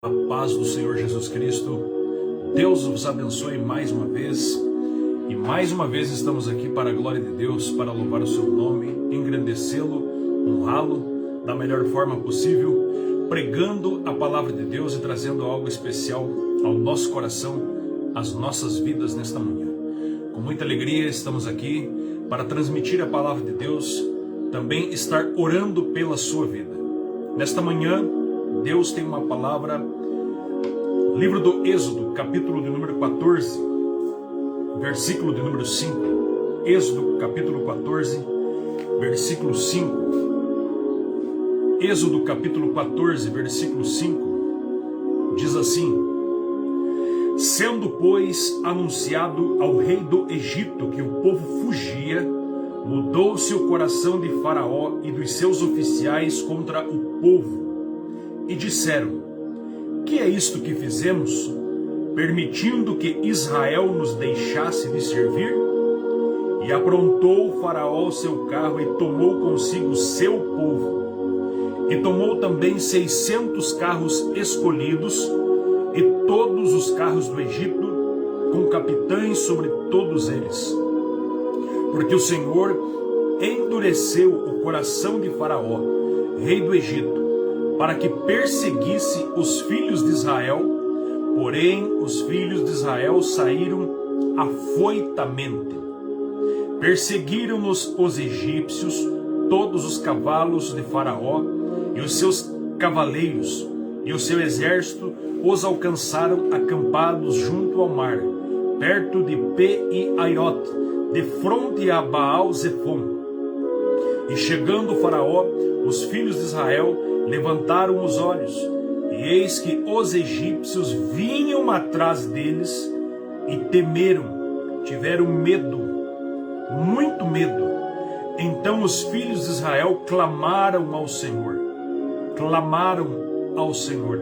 A paz do Senhor Jesus Cristo, Deus vos abençoe mais uma vez, e mais uma vez estamos aqui para a glória de Deus, para louvar o seu nome, engrandecê-lo, honrá-lo da melhor forma possível, pregando a palavra de Deus e trazendo algo especial ao nosso coração, às nossas vidas nesta manhã. Com muita alegria estamos aqui para transmitir a palavra de Deus, também estar orando pela sua vida. Nesta manhã, Deus tem uma palavra, livro do Êxodo, capítulo de número 14, versículo de número 5. Êxodo, capítulo 14, versículo 5. Êxodo, capítulo 14, versículo 5, diz assim: Sendo, pois, anunciado ao rei do Egito que o povo fugia, mudou-se o coração de Faraó e dos seus oficiais contra o povo, e disseram: que é isto que fizemos, permitindo que Israel nos deixasse de servir? E aprontou Faraó seu carro e tomou consigo seu povo, e tomou também 600 carros escolhidos, e todos os carros do Egito, com capitães sobre todos eles. Porque o Senhor endureceu o coração de Faraó, rei do Egito, para que perseguisse os filhos de Israel, porém os filhos de Israel saíram afoitamente. Perseguiram-nos os egípcios, todos os cavalos de Faraó e os seus cavaleiros, e o seu exército os alcançaram acampados junto ao mar, perto de Pi-Hahirote, de fronte a Baal-Zephon. E chegando Faraó, os filhos de Israel levantaram os olhos, e eis que os egípcios vinham atrás deles, e temeram, tiveram medo, muito medo. Então os filhos de Israel clamaram ao Senhor,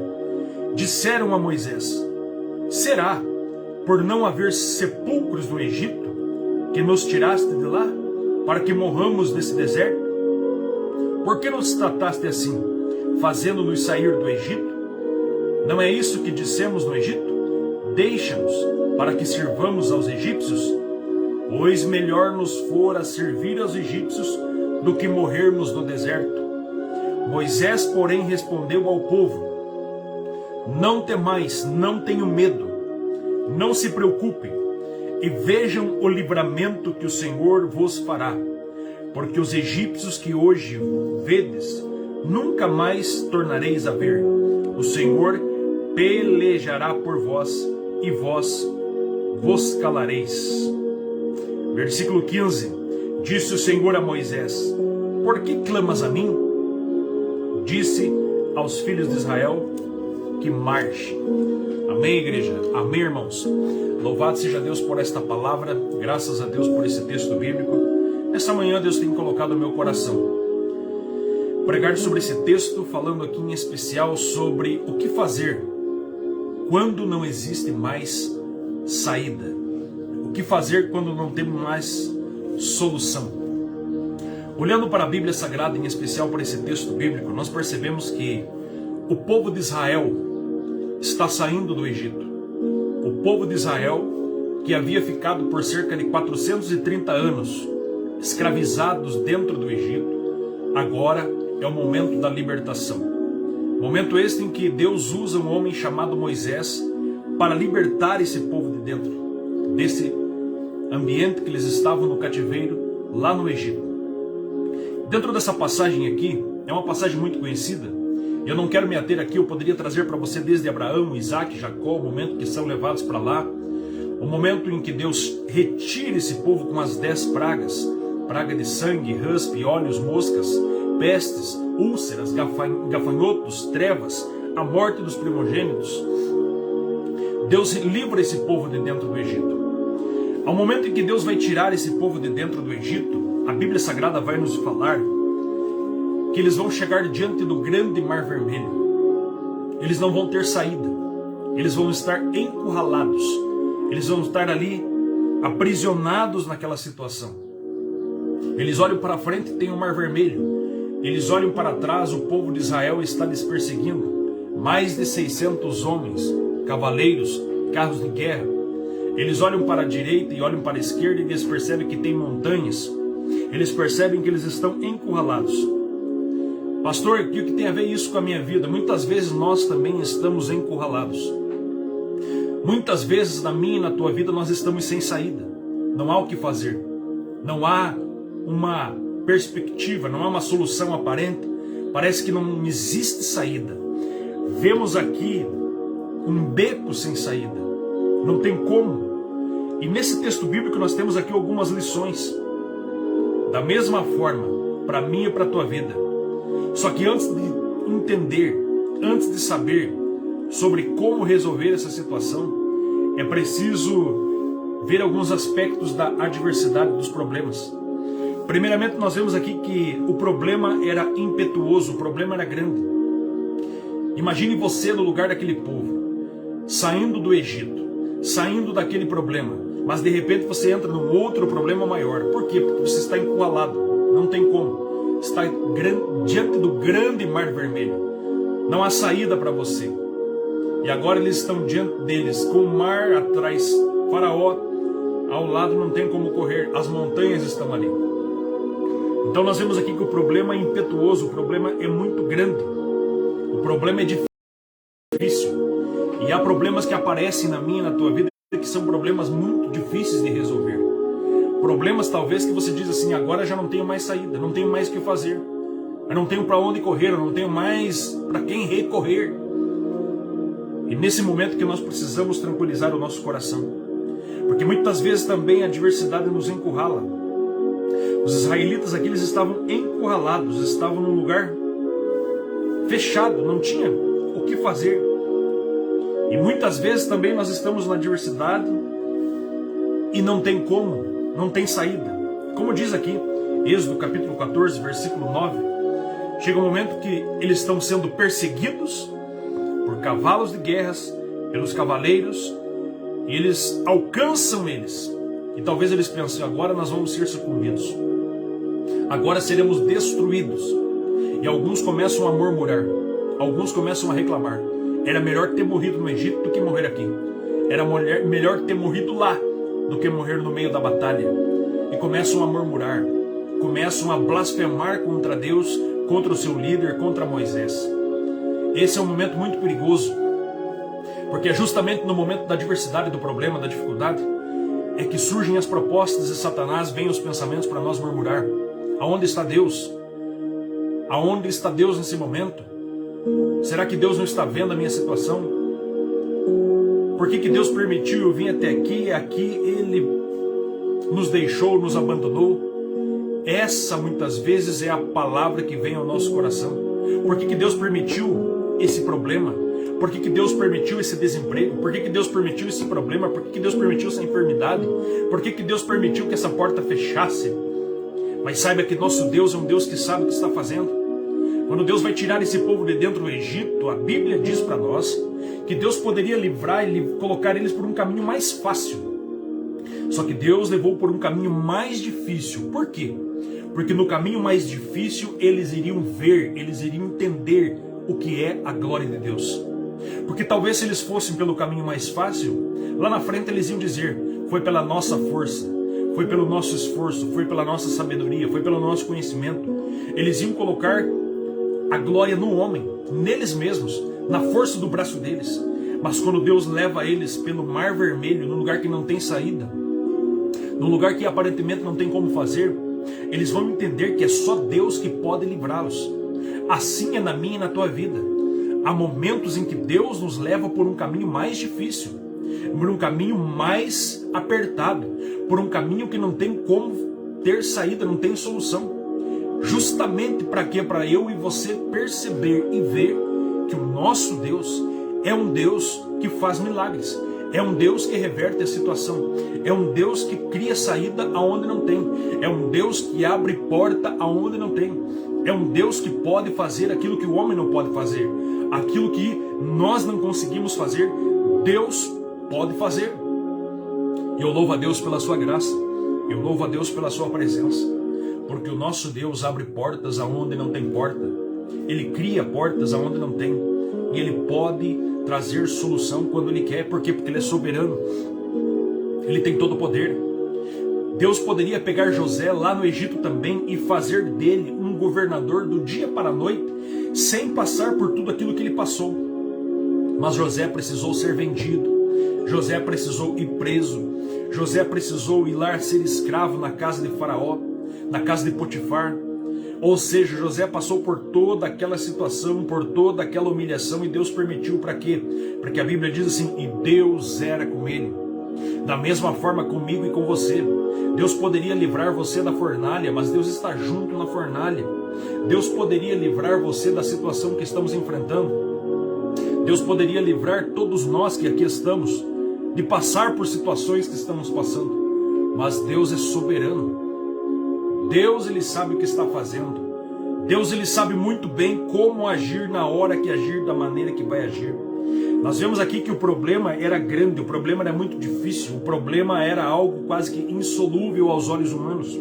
disseram a Moisés: será por não haver sepulcros no Egito que nos tiraste de lá, para que morramos nesse deserto? Por que nos trataste assim, fazendo-nos sair do Egito? Não é isso que dissemos no Egito? Deixa-nos para que sirvamos aos egípcios? Pois melhor nos fora servir aos egípcios do que morrermos no deserto. Moisés, porém, respondeu ao povo: não temais, não tenham medo, não se preocupem, e vejam o livramento que o Senhor vos fará, porque os egípcios que hoje vedes, nunca mais tornareis a ver. O Senhor pelejará por vós, e vós vos calareis. Versículo 15. Disse o Senhor a Moisés: por que clamas a mim? Disse aos filhos de Israel que marche. Amém, igreja? Amém, irmãos? Louvado seja Deus por esta palavra, graças a Deus por esse texto bíblico. Essa manhã Deus tem colocado no meu coração pregar sobre esse texto, falando aqui em especial sobre o que fazer quando não existe mais saída. O que fazer quando não temos mais solução. Olhando para a Bíblia Sagrada, em especial por esse texto bíblico, nós percebemos que o povo de Israel está saindo do Egito. O povo de Israel, que havia ficado por cerca de 430 anos escravizados dentro do Egito, agora é o momento da libertação. Momento este em que Deus usa um homem chamado Moisés para libertar esse povo de dentro desse ambiente que eles estavam no cativeiro lá no Egito. Dentro dessa passagem aqui, é uma passagem muito conhecida. Eu não quero me ater aqui, eu poderia trazer para você desde Abraão, Isaac, Jacó, o momento que são levados para lá, o momento em que Deus retira esse povo com as 10 pragas, praga de sangue, rãs, piolhos, moscas, pestes, úlceras, gafanhotos, trevas, a morte dos primogênitos. Deus livra esse povo de dentro do Egito. Ao momento em que Deus vai tirar esse povo de dentro do Egito, a Bíblia Sagrada vai nos falar que eles vão chegar diante do grande Mar Vermelho. Eles não vão ter saída. Eles vão estar encurralados. Eles vão estar ali aprisionados naquela situação. Eles olham para frente e tem o Mar Vermelho. Eles olham para trás, o povo de Israel está lhes perseguindo. mais de 600 homens, cavaleiros, carros de guerra. Eles olham para a direita e olham para a esquerda e eles percebem que tem montanhas. Eles percebem que eles estão encurralados. Pastor, o que tem a ver isso com a minha vida? Muitas vezes nós também estamos encurralados. Muitas vezes na minha e na tua vida nós estamos sem saída. Não há o que fazer. Não há uma perspectiva, não há uma solução aparente. Parece que não existe saída. Vemos aqui um beco sem saída. Não tem como. E nesse texto bíblico nós temos aqui algumas lições. Da mesma forma, para mim e para a tua vida. Só que antes de entender, antes de saber sobre como resolver essa situação, é preciso ver alguns aspectos da adversidade dos problemas. Primeiramente, nós vemos aqui que o problema era impetuoso, o problema era grande. Imagine você no lugar daquele povo, saindo do Egito, saindo daquele problema, mas de repente você entra num outro problema maior. Por quê? Porque você está encurralado, não tem como. Está diante do grande mar vermelho, não há saída para você. E agora eles estão diante deles, com o mar atrás, Faraó ao lado, não tem como correr, as montanhas estão ali. Então nós vemos aqui que o problema é impetuoso, o problema é muito grande, o problema é difícil. E há problemas que aparecem na minha e na tua vida que são problemas muito difíceis de resolver. Problemas talvez que você diz assim, agora já não tenho mais saída, não tenho mais o que fazer, eu não tenho para onde correr, eu não tenho mais para quem recorrer. E nesse momento que nós precisamos tranquilizar o nosso coração, porque muitas vezes também a adversidade nos encurrala. Os israelitas aqui, eles estavam encurralados, estavam num lugar fechado, não tinha o que fazer. E muitas vezes também nós estamos na adversidade e não tem como, não tem saída. Como diz aqui, Êxodo capítulo 14, versículo 9, chega um momento que eles estão sendo perseguidos por cavalos de guerras, pelos cavaleiros, e eles alcançam eles. E talvez eles pensem, agora nós vamos ser sucumbidos. Agora seremos destruídos. E alguns começam a murmurar, alguns começam a reclamar. Era melhor ter morrido no Egito do que morrer aqui. Era melhor ter morrido lá do que morrer no meio da batalha. E começam a murmurar, começam a blasfemar contra Deus, contra o seu líder, contra Moisés. Esse é um momento muito perigoso, porque é justamente no momento da adversidade, do problema, da dificuldade, é que surgem as propostas de Satanás, vêm os pensamentos para nós murmurar. Aonde está Deus? Aonde está Deus nesse momento? Será que Deus não está vendo a minha situação? Por que Deus permitiu eu vir até aqui e aqui Ele nos deixou, nos abandonou? Essa muitas vezes é a palavra que vem ao nosso coração. Por que Deus permitiu esse problema? Por que Deus permitiu esse desemprego? Por que Deus permitiu esse problema? Por que Deus permitiu essa enfermidade? Por que Deus permitiu que essa porta fechasse? Mas saiba que nosso Deus é um Deus que sabe o que está fazendo. Quando Deus vai tirar esse povo de dentro do Egito, a Bíblia diz para nós que Deus poderia livrar e colocar eles por um caminho mais fácil. Só que Deus levou por um caminho mais difícil. Por quê? Porque no caminho mais difícil eles iriam ver, eles iriam entender o que é a glória de Deus. Porque talvez se eles fossem pelo caminho mais fácil, lá na frente eles iam dizer, foi pela nossa força, foi pelo nosso esforço, foi pela nossa sabedoria, foi pelo nosso conhecimento. Eles iam colocar a glória no homem, neles mesmos, na força do braço deles. Mas quando Deus leva eles pelo mar vermelho, num lugar que não tem saída, num lugar que aparentemente não tem como fazer, eles vão entender que é só Deus que pode livrá-los. Assim é na minha e na tua vida. Há momentos em que Deus nos leva por um caminho mais difícil, por um caminho mais apertado, por um caminho que não tem como ter saída, não tem solução. Justamente para quê? Para eu e você perceber e ver que o nosso Deus é um Deus que faz milagres. É um Deus que reverte a situação. É um Deus que cria saída aonde não tem. É um Deus que abre porta aonde não tem. É um Deus que pode fazer aquilo que o homem não pode fazer. Aquilo que nós não conseguimos fazer, Deus pode fazer. E eu louvo a Deus pela sua graça. Eu louvo a Deus pela sua presença. Porque o nosso Deus abre portas aonde não tem porta. Ele cria portas aonde não tem. e Ele pode trazer solução quando Ele quer. Por quê? Porque Ele é soberano. Ele tem todo o poder. Deus poderia pegar José lá no Egito também e fazer dele um governador do dia para a noite, sem passar por tudo aquilo que ele passou. Mas José precisou ser vendido, José precisou ir preso, José precisou ir lá ser escravo na casa de Faraó, na casa de Potifar. Ou seja, José passou por toda aquela situação, por toda aquela humilhação, e Deus permitiu para quê? Porque a Bíblia diz assim, e Deus era com ele. Da mesma forma comigo e com você. Deus poderia livrar você da fornalha, mas Deus está junto na fornalha. Deus poderia livrar você da situação que estamos enfrentando. Deus poderia livrar todos nós que aqui estamos de passar por situações que estamos passando. Mas Deus é soberano. Deus, Ele sabe o que está fazendo. Deus, Ele sabe muito bem como agir na hora que agir, da maneira que vai agir. Nós vemos aqui que o problema era grande, o problema era muito difícil, o problema era algo quase que insolúvel aos olhos humanos.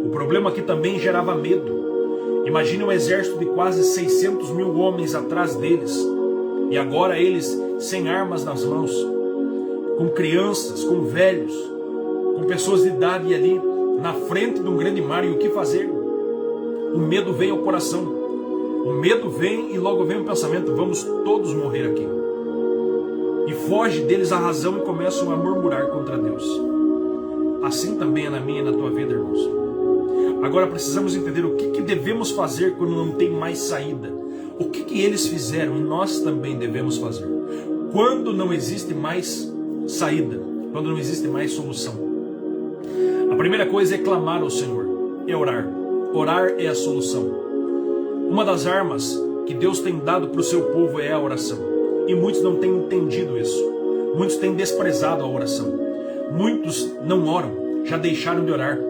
O problema aqui também gerava medo. Imagine um exército de quase 600 mil homens atrás deles, e agora eles sem armas nas mãos, com crianças, com velhos, com pessoas de idade ali, na frente de um grande mar, e o que fazer? O medo vem ao coração, o medo vem e logo vem o pensamento, vamos todos morrer aqui. E foge deles a razão e começam a murmurar contra Deus. Assim também é na minha e na tua vida, irmãos. Agora precisamos entender o que devemos fazer quando não tem mais saída. O que eles fizeram e nós também devemos fazer. Quando não existe mais saída, quando não existe mais solução. A primeira coisa é clamar ao Senhor, é orar. Orar é a solução. Uma das armas que Deus tem dado para o seu povo é a oração. E muitos não têm entendido isso. Muitos têm desprezado a oração. Muitos não oram, já deixaram de orar.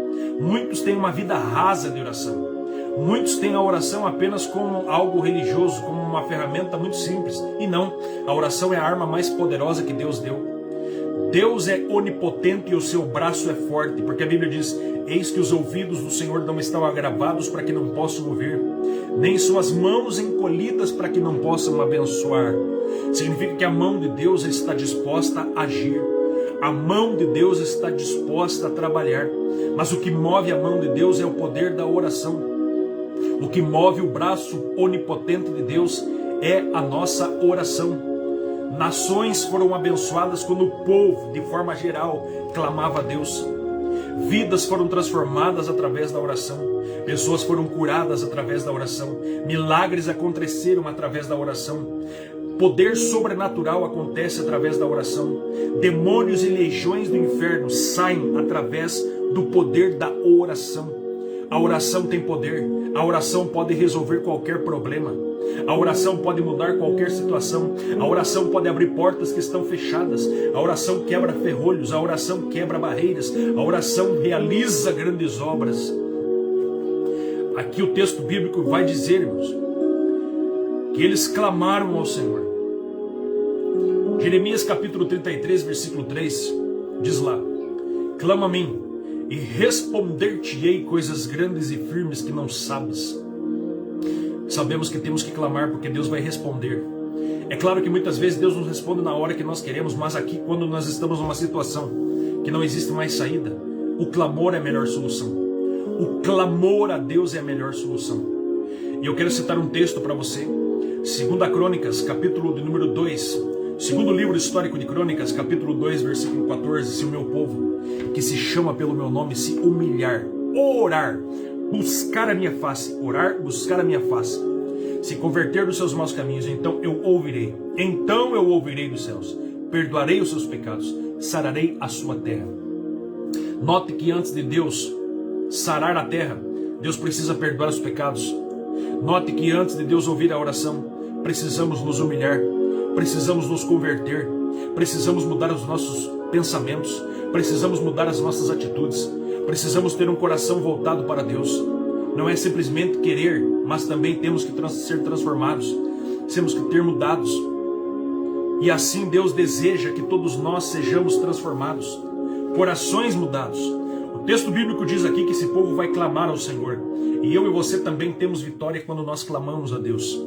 Muitos têm uma vida rasa de oração. Muitos têm a oração apenas como algo religioso, como uma ferramenta muito simples. E não, a oração é a arma mais poderosa que Deus deu. Deus é onipotente e o seu braço é forte, porque a Bíblia diz, eis que os ouvidos do Senhor não estão agravados para que não possam ouvir, nem suas mãos encolhidas para que não possam abençoar. Significa que a mão de Deus está disposta a agir. A mão de Deus está disposta a trabalhar. Mas o que move a mão de Deus é o poder da oração. O que move o braço onipotente de Deus é a nossa oração. Nações foram abençoadas quando o povo, de forma geral, clamava a Deus. Vidas foram transformadas através da oração. Pessoas foram curadas através da oração. Milagres aconteceram através da oração. Poder sobrenatural acontece através da oração. Demônios e legiões do inferno saem através do poder da oração. A oração tem poder. A oração pode resolver qualquer problema. A oração pode mudar qualquer situação. A oração pode abrir portas que estão fechadas. A oração quebra ferrolhos. A oração quebra barreiras. A oração realiza grandes obras. Aqui o texto bíblico vai dizer, irmãos, que eles clamaram ao Senhor. Jeremias capítulo 33, versículo 3, diz lá, clama a mim, e responder-te-ei coisas grandes e firmes que não sabes. Sabemos que temos que clamar porque Deus vai responder. É claro que muitas vezes Deus nos responde na hora que nós queremos, mas aqui quando nós estamos numa situação que não existe mais saída, o clamor é a melhor solução. O clamor a Deus é a melhor solução. E eu quero citar um texto para você. 2 Crônicas, capítulo de número 2. Segundo livro histórico de Crônicas, capítulo 2, versículo 14. Se o meu povo, que se chama pelo meu nome, se humilhar, orar, buscar a minha face, orar, buscar a minha face, se converter dos seus maus caminhos, então eu ouvirei dos céus, perdoarei os seus pecados, sararei a sua terra. Note que antes de Deus sarar a terra, Deus precisa perdoar os pecados. Note que antes de Deus ouvir a oração, precisamos nos humilhar, precisamos nos converter, precisamos mudar os nossos pensamentos, precisamos mudar as nossas atitudes, precisamos ter um coração voltado para Deus. Não é simplesmente querer, mas também temos que ser transformados, temos que ter mudados. E assim Deus deseja que todos nós sejamos transformados, corações mudados. O texto bíblico diz aqui que esse povo vai clamar ao Senhor. E eu e você também temos vitória quando nós clamamos a Deus.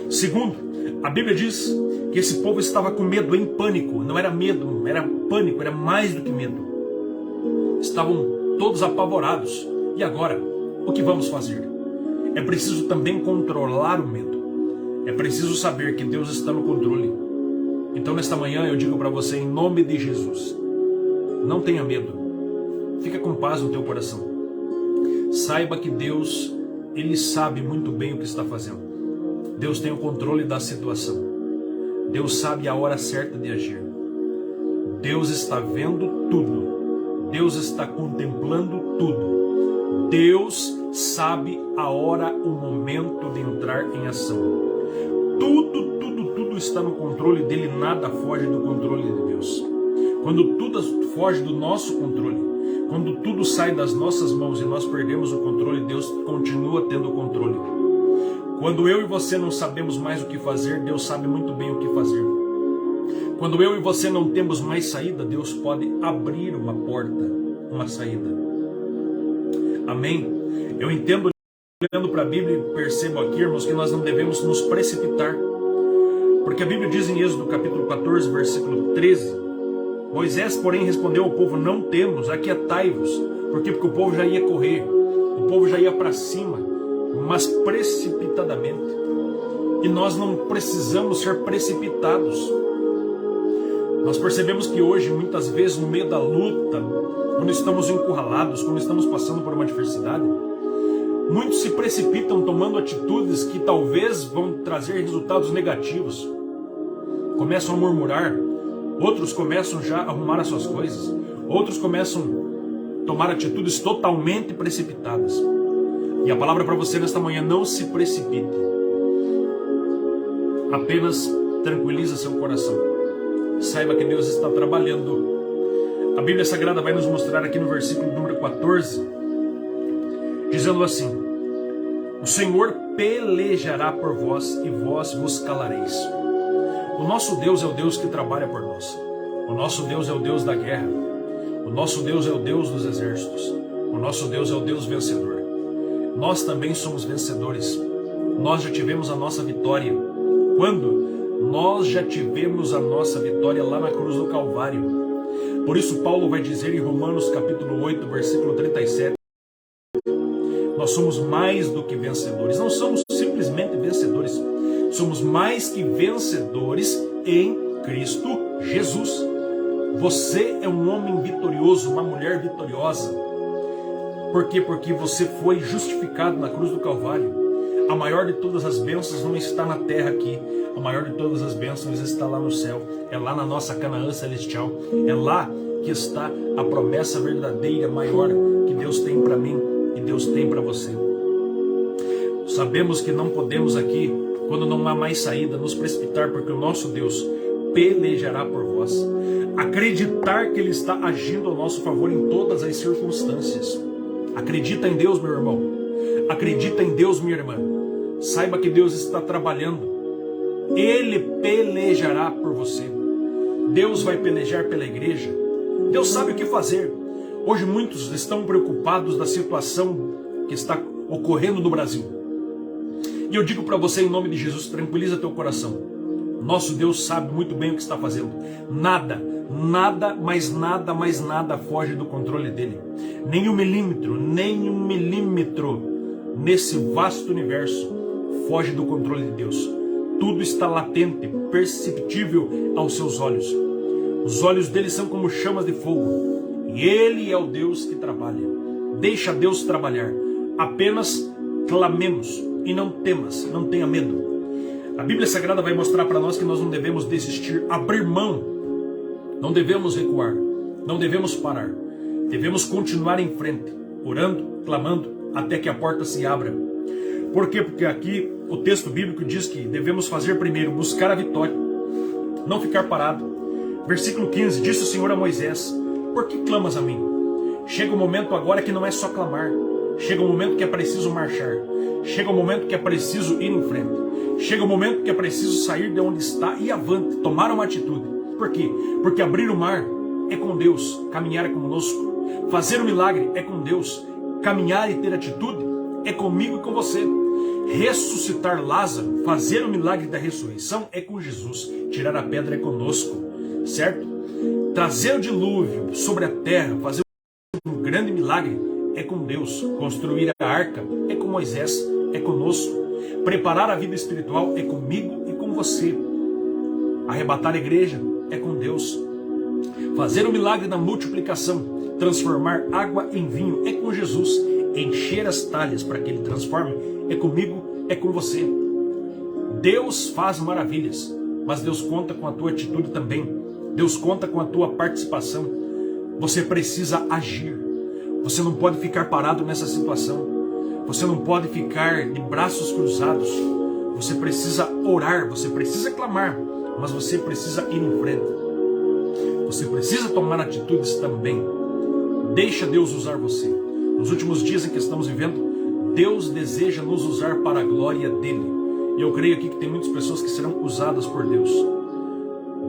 Segundo, A Bíblia diz que esse povo estava com medo, em pânico. Não era medo, era pânico, era mais do que medo. Estavam todos apavorados. E agora, o que vamos fazer? É preciso também controlar o medo. É preciso saber que Deus está no controle. Então nesta manhã eu digo para você, em nome de Jesus, não tenha medo. Fica com paz no teu coração. Saiba que Deus, Ele sabe muito bem o que está fazendo. Deus tem o controle da situação. Deus sabe a hora certa de agir. Deus está vendo tudo. Deus está contemplando tudo. Deus sabe a hora, o momento de entrar em ação. Tudo está no controle dele, nada foge do controle de Deus. Quando tudo foge do nosso controle, quando tudo sai das nossas mãos e nós perdemos o controle, Deus continua tendo o controle. Quando eu e você não sabemos mais o que fazer, Deus sabe muito bem o que fazer. Quando eu e você não temos mais saída, Deus pode abrir uma porta, uma saída. Amém? Eu entendo, olhando para a Bíblia, e percebo aqui, irmãos, que nós não devemos nos precipitar. Porque a Bíblia diz em Êxodo capítulo 14, versículo 13, Moisés, porém, respondeu ao povo, não temos, aquietai-vos. Por quê? Porque o povo já ia correr, o povo já ia para cima, mas precipitadamente. E nós não precisamos ser precipitados. Nós percebemos que hoje, muitas vezes, no meio da luta, quando estamos encurralados, quando estamos passando por uma adversidade, muitos se precipitam tomando atitudes que talvez vão trazer resultados negativos. Começam a murmurar, outros começam já a arrumar as suas coisas, outros começam a tomar atitudes totalmente precipitadas. E a palavra para você nesta manhã, não se precipite. Apenas tranquiliza seu coração. Saiba que Deus está trabalhando. A Bíblia Sagrada vai nos mostrar aqui no versículo número 14, dizendo assim, o Senhor pelejará por vós e vós vos calareis. O nosso Deus é o Deus que trabalha por nós. O nosso Deus é o Deus da guerra. O nosso Deus é o Deus dos exércitos. O nosso Deus é o Deus vencedor. Nós também somos vencedores. Nós já tivemos a nossa vitória. Quando? Nós já tivemos a nossa vitória lá na cruz do Calvário. Por isso Paulo vai dizer em Romanos capítulo 8, versículo 37, nós somos mais do que vencedores. Não somos simplesmente vencedores. Somos mais que vencedores em Cristo Jesus. Você é um homem vitorioso, uma mulher vitoriosa. Por quê? Porque você foi justificado na cruz do Calvário. A maior de todas as bênçãos não está na terra aqui. A maior de todas as bênçãos está lá no céu. É lá na nossa Canaã celestial. É lá que está a promessa verdadeira, maior, que Deus tem para mim e Deus tem para você. Sabemos que não podemos aqui, quando não há mais saída, nos precipitar, porque o nosso Deus pelejará por vós. Acreditar que Ele está agindo ao nosso favor em todas as circunstâncias. Acredita em Deus, meu irmão. Acredita em Deus, minha irmã. Saiba que Deus está trabalhando. Ele pelejará por você. Deus vai pelejar pela igreja. Deus sabe o que fazer. Hoje muitos estão preocupados da situação que está ocorrendo no Brasil. E eu digo para você em nome de Jesus, tranquiliza teu coração. Nosso Deus sabe muito bem o que está fazendo. Nada, mais nada foge do controle dele. Nem um milímetro nesse vasto universo foge do controle de Deus. Tudo está latente, perceptível aos seus olhos. Os olhos dele são como chamas de fogo. E ele é o Deus que trabalha. Deixa Deus trabalhar. Apenas clamemos e não temas, não tenha medo. A Bíblia Sagrada vai mostrar para nós que nós não devemos desistir, abrir mão. Não devemos recuar, não devemos parar. Devemos continuar em frente, orando, clamando, até que a porta se abra. Por quê? Porque aqui o texto bíblico diz que devemos fazer primeiro, buscar a vitória, não ficar parado. Versículo 15, disse o Senhor a Moisés, por que clamas a mim? Chega um momento agora que não é só clamar. Chega um momento que é preciso marchar. Chega um momento que é preciso ir em frente. Chega um momento que é preciso sair de onde está e avante, tomar uma atitude. Por quê? Porque abrir o mar é com Deus, caminhar é conosco. Fazer um milagre é com Deus. Caminhar e ter atitude é comigo e com você. Ressuscitar Lázaro, fazer o milagre da ressurreição é com Jesus. Tirar a pedra é conosco, certo? Trazer o dilúvio sobre a terra, fazer um grande milagre é com Deus. Construir a arca é com Moisés, é conosco. Preparar a vida espiritual é comigo e com você. Arrebatar a igreja é com Deus. Fazer o milagre da multiplicação, transformar água em vinho é com Jesus. Encher as talhas para que Ele transforme é comigo, é com você. Deus faz maravilhas, mas Deus conta com a tua atitude também. Deus conta com a tua participação. Você precisa agir. Você não pode ficar parado nessa situação. Você não pode ficar de braços cruzados. Você precisa orar, você precisa clamar, mas você precisa ir em frente. Você precisa tomar atitudes também. Deixa Deus usar você. Nos últimos dias em que estamos vivendo, Deus deseja nos usar para a glória dEle. E eu creio aqui que tem muitas pessoas que serão usadas por Deus.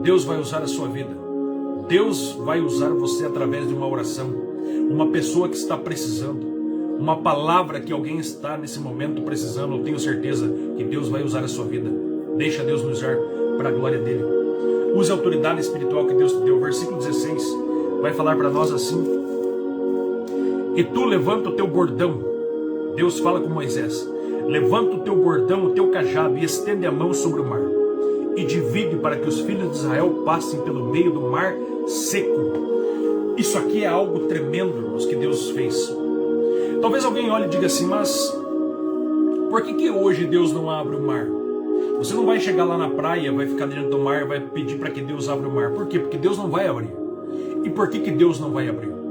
Deus vai usar a sua vida. Deus vai usar você através de uma oração. Uma pessoa que está precisando. Uma palavra que alguém está nesse momento precisando. Eu tenho certeza que Deus vai usar a sua vida. Deixa Deus nos usar para a glória dEle. Use a autoridade espiritual que Deus te deu. O versículo 16 vai falar para nós assim: e tu levanta o teu bordão. Deus fala com Moisés: levanta o teu bordão, o teu cajado, e estende a mão sobre o mar, e divide para que os filhos de Israel passem pelo meio do mar seco. Isso aqui é algo tremendo, irmãos, que Deus fez. Talvez alguém olhe e diga assim: mas por que hoje Deus não abre o mar? Você não vai chegar lá na praia, vai ficar dentro do mar, vai pedir para que Deus abra o mar. Por quê? Porque Deus não vai abrir. E por que Deus não vai abrir?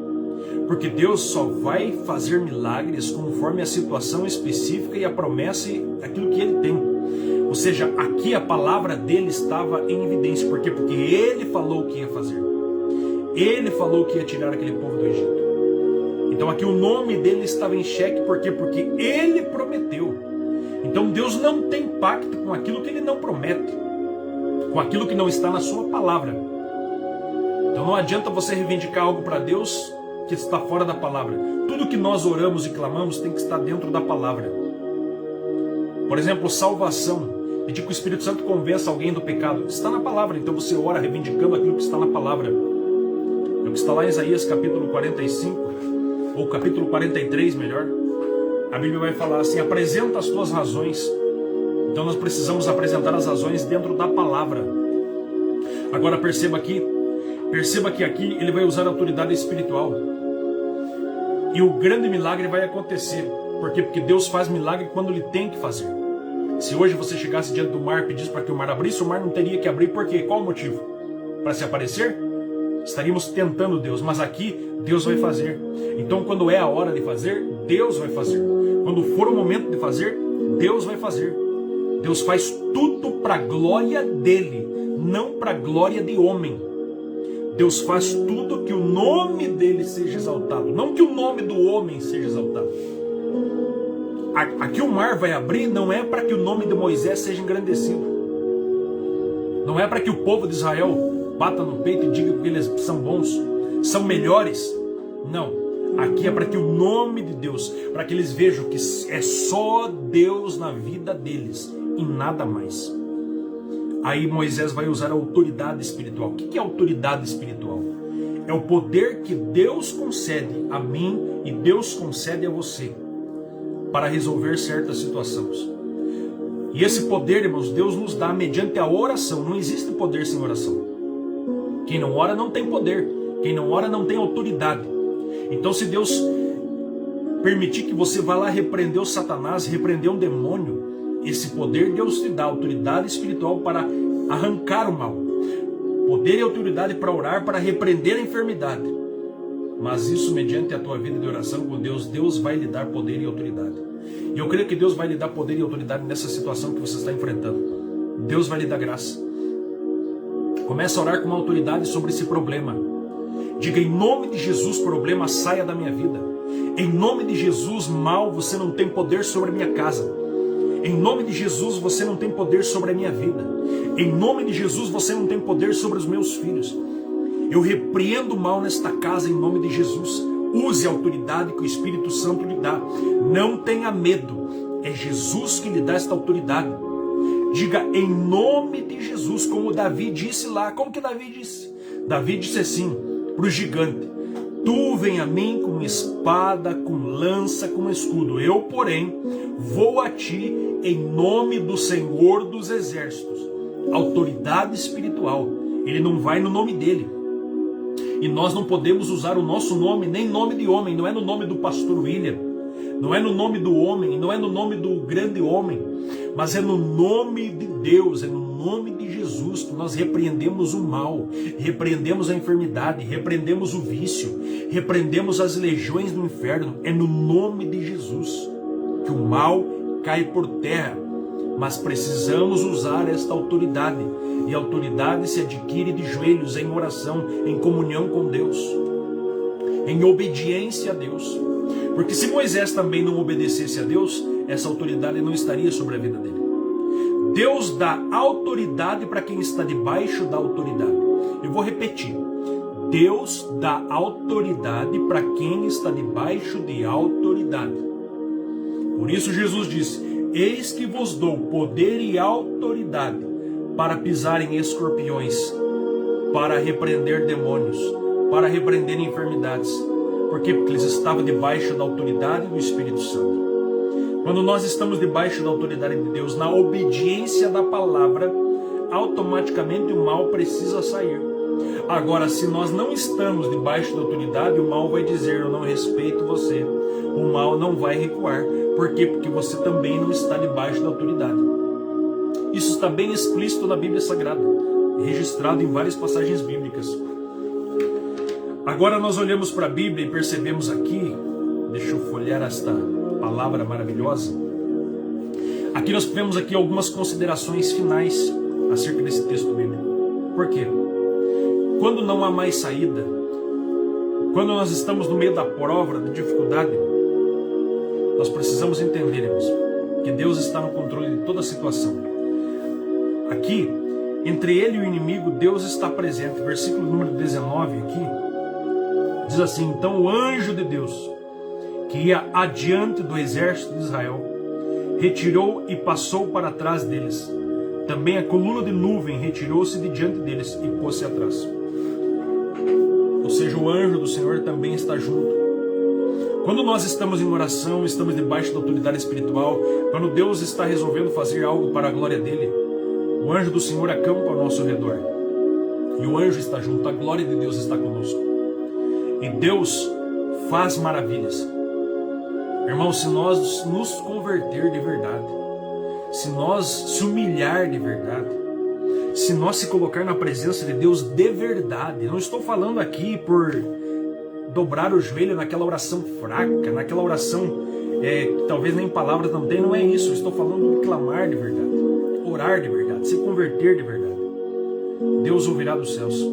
Porque Deus só vai fazer milagres conforme a situação específica e a promessa e aquilo que Ele tem. Ou seja, aqui a palavra dele estava em evidência. Por quê? Porque Ele falou o que ia fazer. Ele falou que ia tirar aquele povo do Egito. Então aqui o nome dele estava em xeque. Por quê? Porque Ele prometeu. Então Deus não tem pacto com aquilo que Ele não promete, com aquilo que não está na sua palavra. Então não adianta você reivindicar algo para Deus que está fora da palavra. Tudo que nós oramos e clamamos tem que estar dentro da palavra. Por exemplo, salvação. Pedir que o Espírito Santo convença alguém do pecado. Está na palavra, então você ora reivindicando aquilo que está na palavra. É o que está lá em Isaías capítulo 45, ou capítulo 43 melhor. A Bíblia vai falar assim: apresenta as tuas razões. Então nós precisamos apresentar as razões dentro da palavra. Agora perceba que aqui ele vai usar a autoridade espiritual. E o grande milagre vai acontecer. Por quê? Porque Deus faz milagre quando Ele tem que fazer. Se hoje você chegasse diante do mar e pedisse para que o mar abrisse, o mar não teria que abrir. Por quê? Qual o motivo? Para se aparecer? Estaríamos tentando Deus. Mas aqui Deus vai fazer. Então quando é a hora de fazer, Deus vai fazer. Quando for o momento de fazer, Deus vai fazer. Deus faz tudo para a glória dEle, não para a glória de homem. Deus faz tudo que o nome dEle seja exaltado, não que o nome do homem seja exaltado. Aqui o mar vai abrir não é para que o nome de Moisés seja engrandecido. Não é para que o povo de Israel bata no peito e diga que eles são bons, são melhores. Não. Aqui é para que o nome de Deus, para que eles vejam que é só Deus na vida deles e nada mais. Aí Moisés vai usar a autoridade espiritual. O que é autoridade espiritual? É o poder que Deus concede a mim e Deus concede a você para resolver certas situações. E esse poder, irmãos, Deus nos dá mediante a oração. Não existe poder sem oração. Quem não ora não tem poder. Quem não ora não tem autoridade. Então se Deus permitir que você vá lá repreender o Satanás, repreender um demônio, esse poder Deus te dá, autoridade espiritual para arrancar o mal. Poder e autoridade para orar, para repreender a enfermidade. Mas isso mediante a tua vida de oração com Deus, Deus vai lhe dar poder e autoridade. E eu creio que Deus vai lhe dar poder e autoridade nessa situação que você está enfrentando. Deus vai lhe dar graça. Começa a orar com uma autoridade sobre esse problema. Diga: em nome de Jesus, problema saia da minha vida. Em nome de Jesus, mal, você não tem poder sobre a minha casa. Em nome de Jesus, você não tem poder sobre a minha vida. Em nome de Jesus, você não tem poder sobre os meus filhos. Eu repreendo o mal nesta casa em nome de Jesus. Use a autoridade que o Espírito Santo lhe dá. Não tenha medo. É Jesus que lhe dá esta autoridade. Diga em nome de Jesus, como Davi disse lá. Como que Davi disse? Davi disse assim para o gigante: tu vem a mim com espada, com lança, com escudo. Eu, porém, vou a ti em nome do Senhor dos Exércitos. Autoridade espiritual. Ele não vai no nome dele. E nós não podemos usar o nosso nome, nem nome de homem. Não é no nome do pastor William, não é no nome do homem, não é no nome do grande homem, mas é no nome de Deus, é no nome de Jesus que nós repreendemos o mal, repreendemos a enfermidade, repreendemos o vício, repreendemos as legiões do inferno. É no nome de Jesus que o mal cai por terra. Mas precisamos usar esta autoridade. E a autoridade se adquire de joelhos, em oração, em comunhão com Deus, em obediência a Deus. Porque se Moisés também não obedecesse a Deus, essa autoridade não estaria sobre a vida dele. Deus dá autoridade para quem está debaixo da autoridade. Eu vou repetir. Deus dá autoridade para quem está debaixo de autoridade. Por isso Jesus disse: eis que vos dou poder e autoridade para pisar em escorpiões, para repreender demônios, para repreender enfermidades. Por quê? Porque eles estavam debaixo da autoridade do Espírito Santo. Quando nós estamos debaixo da autoridade de Deus, na obediência da palavra, automaticamente o mal precisa sair. Agora, se nós não estamos debaixo da autoridade, o mal vai dizer: eu não respeito você. O mal não vai recuar. Por quê? Porque você também não está debaixo da autoridade. Isso está bem explícito na Bíblia Sagrada, registrado em várias passagens bíblicas. Agora nós olhamos para a Bíblia e percebemos aqui, deixa eu folhear esta palavra maravilhosa. Aqui nós vemos aqui algumas considerações finais acerca desse texto bíblico. Por quê? Quando não há mais saída, quando nós estamos no meio da prova, da dificuldade, nós precisamos entender, irmãos, que Deus está no controle de toda a situação. Aqui, entre ele e o inimigo, Deus está presente. Versículo número 19 aqui, diz assim: então o anjo de Deus, que ia adiante do exército de Israel, retirou e passou para trás deles. Também a coluna de nuvem retirou-se de diante deles e pôs-se atrás. Ou seja, o anjo do Senhor também está junto. Quando nós estamos em oração, estamos debaixo da autoridade espiritual, quando Deus está resolvendo fazer algo para a glória dele, o anjo do Senhor acampa ao nosso redor. E o anjo está junto, a glória de Deus está conosco. E Deus faz maravilhas. Irmão, se nós nos converter de verdade, se nós se humilhar de verdade, se nós se colocar na presença de Deus de verdade, não estou falando aqui por dobrar o joelho naquela oração fraca, naquela oração que talvez nem palavras não tem, não é isso. Eu estou falando de clamar de verdade, orar de verdade, se converter de verdade. Deus ouvirá dos céus,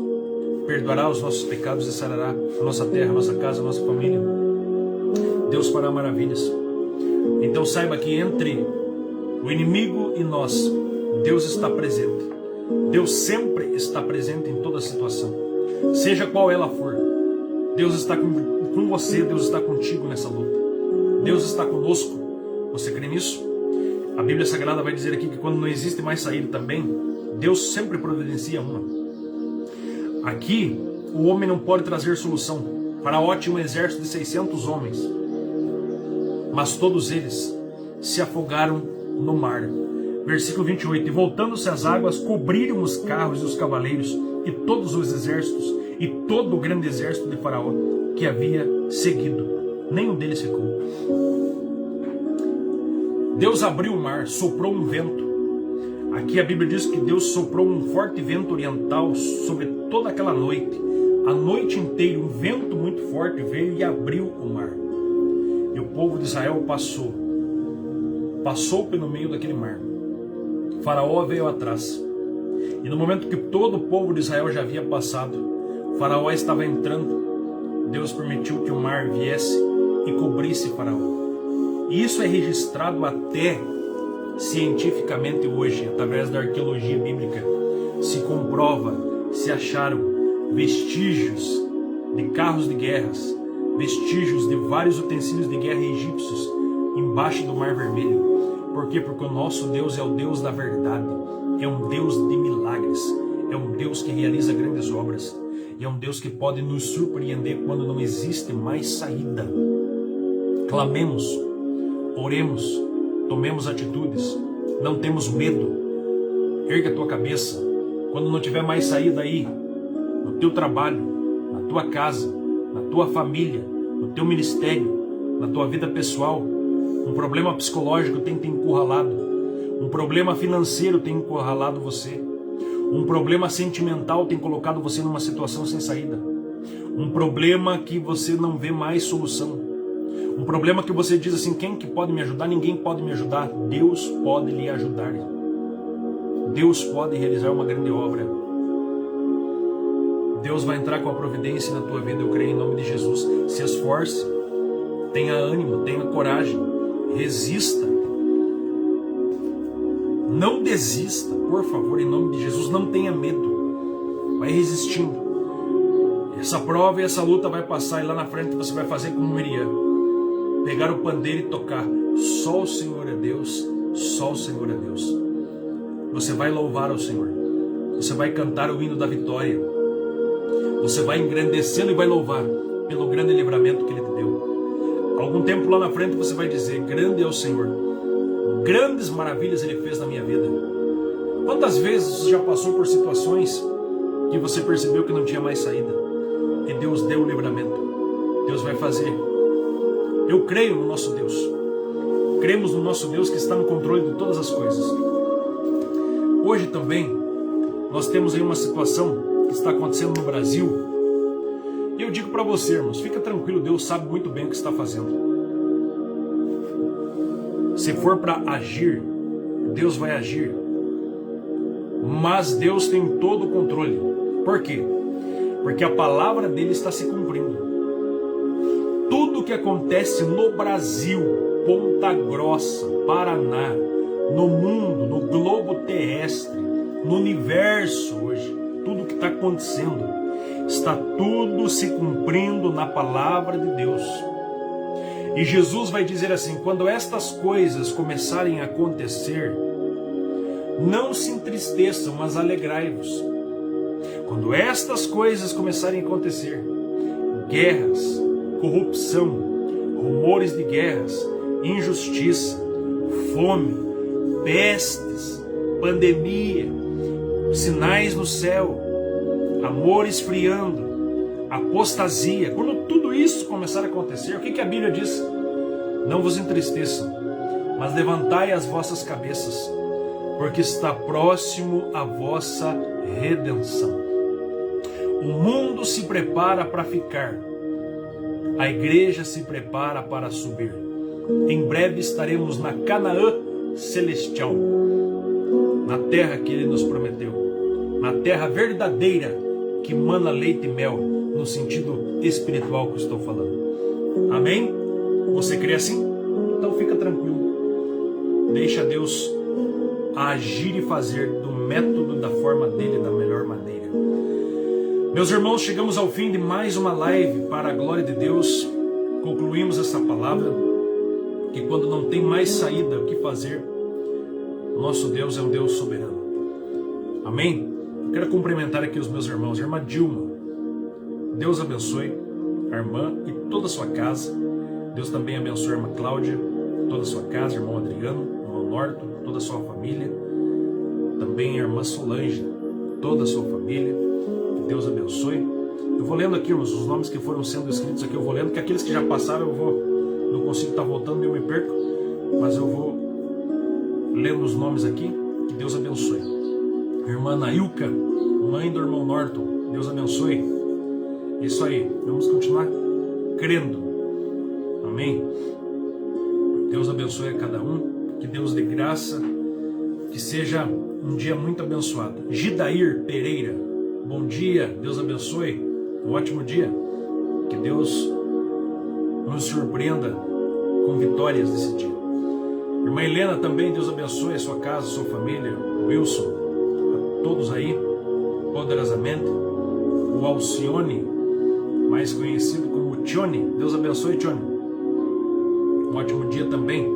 perdoará os nossos pecados e sarará a nossa terra, a nossa casa, a nossa família. Deus fará maravilhas. Então saiba que entre o inimigo e nós, Deus está presente. Deus sempre está presente em toda situação, seja qual ela for. Deus está com você, Deus está contigo nessa luta. Deus está conosco. Você crê nisso? A Bíblia Sagrada vai dizer aqui que quando não existe mais saída também, Deus sempre providencia uma. Aqui, o homem não pode trazer solução. Faraó tinha um exército de 600 homens, mas todos eles se afogaram no mar. Versículo 28, e voltando-se as águas, cobriram os carros e os cavaleiros, e todos os exércitos, e todo o grande exército de Faraó, que havia seguido. Nenhum deles ficou. Deus abriu o mar, soprou um vento. Aqui a Bíblia diz que Deus soprou um forte vento oriental sobre toda aquela noite. A noite inteira, um vento muito forte veio e abriu o mar. E o povo de Israel passou pelo meio daquele mar. Faraó veio atrás. E no momento que todo o povo de Israel já havia passado, Faraó estava entrando. Deus permitiu que o mar viesse e cobrisse Faraó. E isso é registrado até cientificamente hoje, através da arqueologia bíblica. Se comprova, se acharam vestígios de carros de guerras, vestígios de vários utensílios de guerra egípcios embaixo do Mar Vermelho. Por quê? Porque o nosso Deus é o Deus da verdade, é um Deus de milagres, é um Deus que realiza grandes obras, e é um Deus que pode nos surpreender quando não existe mais saída. Clamemos, oremos, tomemos atitudes, não temos medo. Erga a tua cabeça. Quando não tiver mais saída aí, no teu trabalho, na tua casa, na tua família, no teu ministério, na tua vida pessoal, um problema psicológico tem te encurralado, um problema financeiro tem encurralado você, um problema sentimental tem colocado você numa situação sem saída, um problema que você não vê mais solução, um problema que você diz assim: quem que pode me ajudar? Ninguém pode me ajudar. Deus pode lhe ajudar. Deus pode realizar uma grande obra. Deus vai entrar com a providência na tua vida, eu creio, em nome de Jesus. Se esforce, tenha ânimo, tenha coragem, resista, não desista, por favor, em nome de Jesus. Não tenha medo, vai resistindo. Essa prova e essa luta vai passar, e lá na frente você vai fazer como Miriam, pegar o pandeiro e tocar: só o Senhor é Deus, só o Senhor é Deus. Você vai louvar ao Senhor, você vai cantar o hino da vitória, você vai engrandecê-lo e vai louvar pelo grande livramento que Ele te deu. Algum tempo lá na frente você vai dizer: grande é o Senhor, grandes maravilhas Ele fez na minha vida. Quantas vezes você já passou por situações que você percebeu que não tinha mais saída, e Deus deu o livramento? Deus vai fazer. Eu creio no nosso Deus, cremos no nosso Deus que está no controle de todas as coisas. Hoje também nós temos aí uma situação que está acontecendo no Brasil, e eu digo para você, irmãos, fica tranquilo, Deus sabe muito bem o que está fazendo. Se for para agir, Deus vai agir, mas Deus tem todo o controle. Por quê? Porque a palavra dele está se cumprindo. Tudo que acontece no Brasil, Ponta Grossa, Paraná, no mundo, no globo terrestre, no universo hoje, tudo que está acontecendo, está tudo se cumprindo na palavra de Deus. E Jesus vai dizer assim: quando estas coisas começarem a acontecer, não se entristeçam, mas alegrai-vos. Quando estas coisas começarem a acontecer, guerras, corrupção, rumores de guerras, injustiça, fome, pestes, pandemia, sinais no céu, amor esfriando, apostasia, quando tudo isso começar a acontecer, o que a Bíblia diz? Não vos entristeçam, mas levantai as vossas cabeças, porque está próximo a vossa redenção. O mundo se prepara para ficar, a igreja se prepara para subir. Em breve estaremos na Canaã celestial, na terra que Ele nos prometeu, na terra verdadeira que mana leite e mel, no sentido espiritual que eu estou falando. Amém? Você crê assim? Então fica tranquilo, deixa Deus agir e fazer do método, da forma dele, da melhor maneira. Meus irmãos, chegamos ao fim de mais uma live para a glória de Deus. Concluímos essa palavra, que quando não tem mais saída, o que fazer, nosso Deus é um Deus soberano. Amém? Eu quero cumprimentar aqui os meus irmãos. Irmã Dilma, Deus abençoe a irmã e toda a sua casa. Deus também abençoe a irmã Cláudia, toda a sua casa, irmão Adriano, irmão Norton, toda a sua família. Também a irmã Solange, toda a sua família. Que Deus abençoe. Eu vou lendo aqui, irmãos, os nomes que foram sendo escritos aqui. Eu vou lendo, que aqueles que já passaram não consigo estar voltando e eu me perco. Mas eu vou lendo os nomes aqui. Que Deus abençoe. Irmã Nailka, mãe do irmão Norton, Deus abençoe. Isso aí, vamos continuar crendo. Amém? Deus abençoe a cada um, que Deus dê graça, que seja um dia muito abençoado. Gidair Pereira, bom dia, Deus abençoe, um ótimo dia, que Deus nos surpreenda com vitórias nesse dia. Irmã Helena também, Deus abençoe a sua casa, a sua família, Wilson, a todos aí, poderosamente. O Alcione, mais conhecido como Tione, Deus abençoe, Tione. Um ótimo dia também.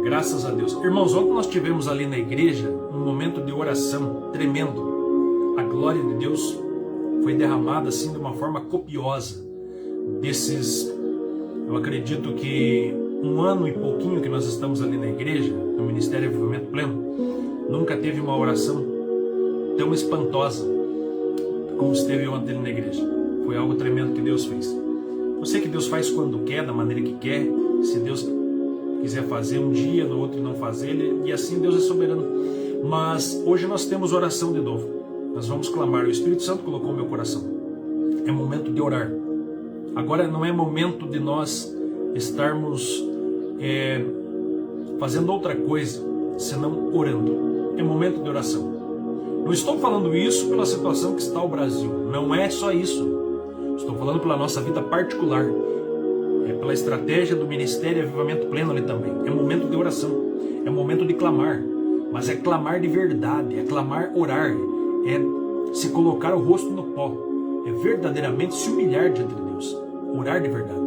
Graças a Deus. Irmãos, ontem nós tivemos ali na igreja um momento de oração tremendo. A glória de Deus foi derramada assim de uma forma copiosa. Eu acredito que 1 ano e pouquinho que nós estamos ali na igreja, no Ministério Avivamento Pleno, nunca teve uma oração tão espantosa como esteve ontem ali na igreja. Foi algo tremendo que Deus fez. Eu sei que Deus faz quando quer, da maneira que quer. Se Deus quiser fazer um dia, no outro não fazer, e assim Deus é soberano. Mas hoje nós temos oração de novo. Nós vamos clamar. O Espírito Santo colocou no meu coração. É momento de orar. Agora não é momento de nós estarmos fazendo outra coisa, senão orando. É momento de oração. Não estou falando isso pela situação que está o Brasil. Não é só isso. Estou falando pela nossa vida particular. É pela estratégia do Ministério Avivamento Pleno ali também. É momento de oração. É momento de clamar. Mas é clamar de verdade. É clamar, orar. É se colocar o rosto no pó. É verdadeiramente se humilhar diante de Deus. Orar de verdade.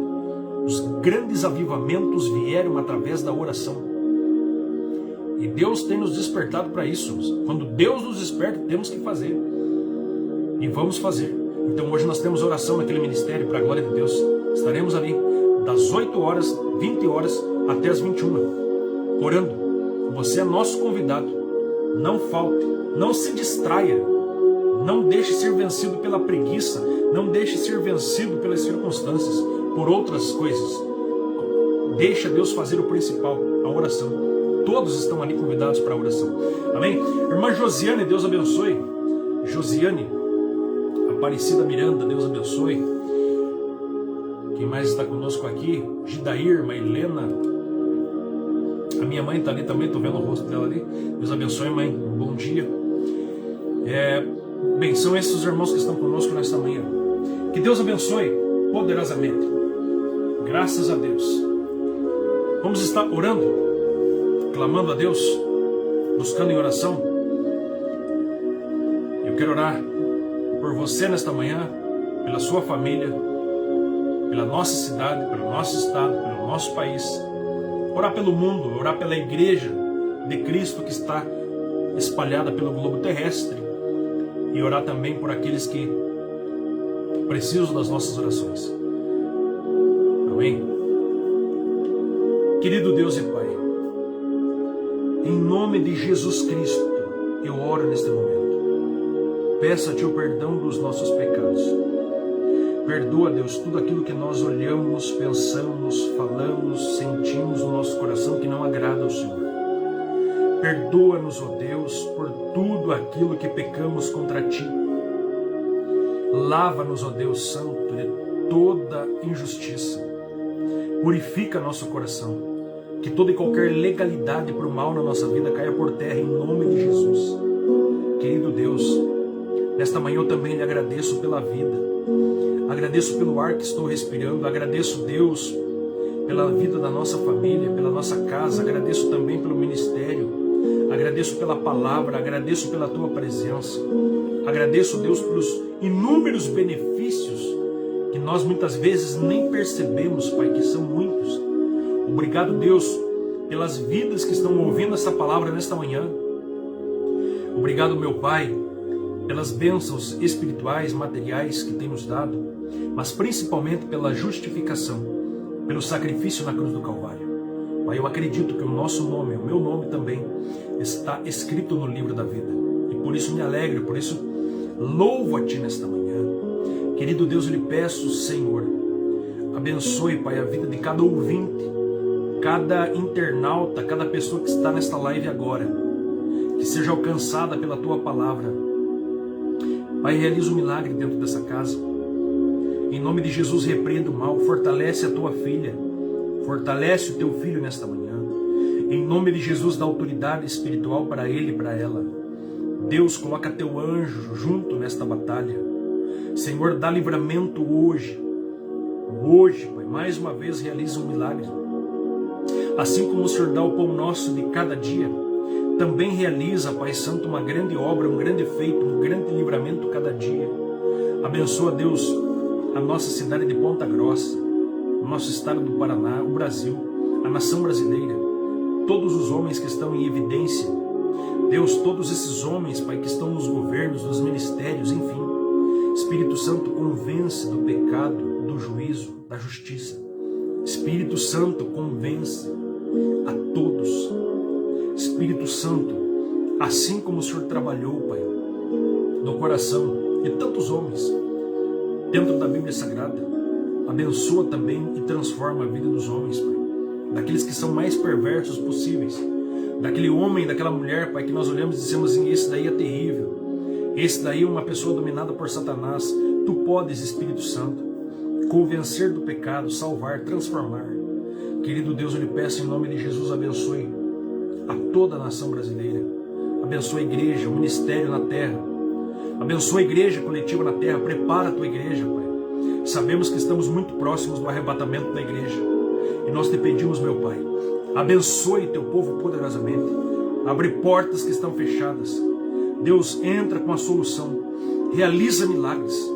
Os grandes avivamentos vieram através da oração. E Deus tem nos despertado para isso. Quando Deus nos desperta, temos que fazer. E vamos fazer. Então hoje nós temos oração naquele ministério para a glória de Deus. Estaremos ali das 8 horas, 20 horas até as 21. Orando. Você é nosso convidado. Não falte. Não se distraia. Não deixe ser vencido pela preguiça. Não deixe ser vencido pelas circunstâncias, por outras coisas. Deixa Deus fazer o principal, a oração. Todos estão ali convidados para a oração. Amém? Irmã Josiane, Deus abençoe. Josiane, Aparecida Miranda, Deus abençoe. Quem mais está conosco aqui? Gidair, irmã Helena. A minha mãe está ali também, estou vendo o rosto dela ali. Deus abençoe, mãe. Bom dia. Bem, são esses os irmãos que estão conosco nesta manhã. Que Deus abençoe poderosamente. Graças a Deus. Vamos estar orando, clamando a Deus, buscando em oração. Eu quero orar por você nesta manhã, pela sua família, pela nossa cidade, pelo nosso estado, pelo nosso país. Orar pelo mundo, orar pela igreja de Cristo que está espalhada pelo globo terrestre. E orar também por aqueles que precisam das nossas orações. Amém? Querido Deus e Pai, em nome de Jesus Cristo, eu oro neste momento. Peço-te o perdão dos nossos pecados. Perdoa, Deus, tudo aquilo que nós olhamos, pensamos, falamos, sentimos no nosso coração que não agrada ao Senhor. Perdoa-nos, ó Deus, por tudo aquilo que pecamos contra Ti. Lava-nos, ó Deus Santo, de toda injustiça. Purifica nosso coração. Que toda e qualquer legalidade para o mal na nossa vida caia por terra em nome de Jesus. Querido Deus, nesta manhã eu também lhe agradeço pela vida. Agradeço pelo ar que estou respirando. Agradeço, Deus, pela vida da nossa família, pela nossa casa. Agradeço também pelo ministério. Agradeço pela palavra, agradeço pela Tua presença. Agradeço, Deus, pelos inúmeros benefícios que nós muitas vezes nem percebemos, Pai, que são muitos. Obrigado, Deus, pelas vidas que estão ouvindo essa palavra nesta manhã. Obrigado, meu Pai, pelas bênçãos espirituais, materiais que tem nos dado, mas principalmente pela justificação, pelo sacrifício na cruz do Calvário. Pai, eu acredito que o nosso nome, o meu nome também, está escrito no livro da vida. E por isso me alegro, por isso louvo a Ti nesta manhã. Querido Deus, eu lhe peço, Senhor, abençoe, Pai, a vida de cada ouvinte, cada internauta, cada pessoa que está nesta live agora, que seja alcançada pela Tua palavra. Pai, realiza um milagre dentro dessa casa. Em nome de Jesus, repreenda o mal, fortalece a Tua filha, fortalece o Teu filho nesta manhã. Em nome de Jesus, dá autoridade espiritual para ele e para ela. Deus, coloca Teu anjo junto nesta batalha. Senhor, dá livramento hoje. Hoje, Pai, mais uma vez realiza um milagre. Assim como o Senhor dá o pão nosso de cada dia, também realiza, Pai Santo, uma grande obra, um grande feito, um grande livramento cada dia. Abençoa, Deus, a nossa cidade de Ponta Grossa, o nosso estado do Paraná, o Brasil, a nação brasileira. todos os homens que estão em evidência, Deus, todos esses homens, Pai, que estão nos governos, nos ministérios, enfim. Espírito Santo, convence do pecado, do juízo, da justiça. Espírito Santo, convence a todos. Espírito Santo, assim como o Senhor trabalhou, Pai, no coração de tantos homens, dentro da Bíblia Sagrada, abençoa também e transforma a vida dos homens, Pai, daqueles que são mais perversos possíveis, daquele homem, daquela mulher, Pai, que nós olhamos e dizemos assim, esse daí é terrível, esse daí é uma pessoa dominada por Satanás. Tu podes, Espírito Santo, convencer do pecado, salvar, transformar. Querido Deus, eu lhe peço em nome de Jesus, abençoe a toda a nação brasileira, abençoe a igreja, o ministério na terra, abençoe a igreja coletiva na terra, prepara a tua igreja, Pai. Sabemos que estamos muito próximos do arrebatamento da igreja, e nós te pedimos, meu Pai, abençoe teu povo poderosamente, abre portas que estão fechadas. Deus, entra com a solução, realiza milagres.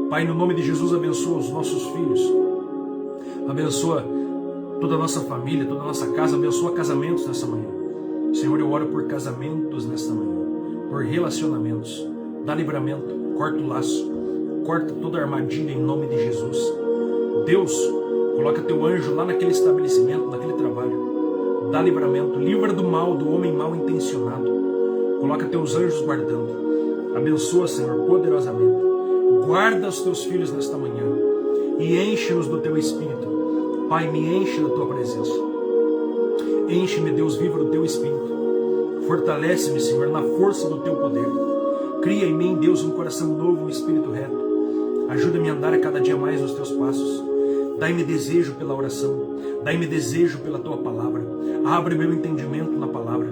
Pai, no nome de Jesus, abençoa os nossos filhos, abençoa toda a nossa família, toda a nossa casa, abençoa casamentos nessa manhã. Senhor, eu oro por casamentos nesta manhã, por relacionamentos, dá livramento, corta o laço, corta toda a armadilha em nome de Jesus. Deus, coloca teu anjo lá naquele estabelecimento, naquele trabalho, dá livramento, livra do mal, do homem mal intencionado. Coloca teus anjos guardando. Abençoa, Senhor, poderosamente. Guarda os teus filhos nesta manhã e enche-nos do teu Espírito. Pai, me enche da tua presença. Enche-me, Deus vivo, do teu Espírito. Fortalece-me, Senhor, na força do teu poder. Cria em mim, Deus, um coração novo, um espírito reto. Ajuda-me a andar a cada dia mais nos teus passos. Dai-me desejo pela oração. Dai-me desejo pela tua palavra. Abre meu entendimento na palavra.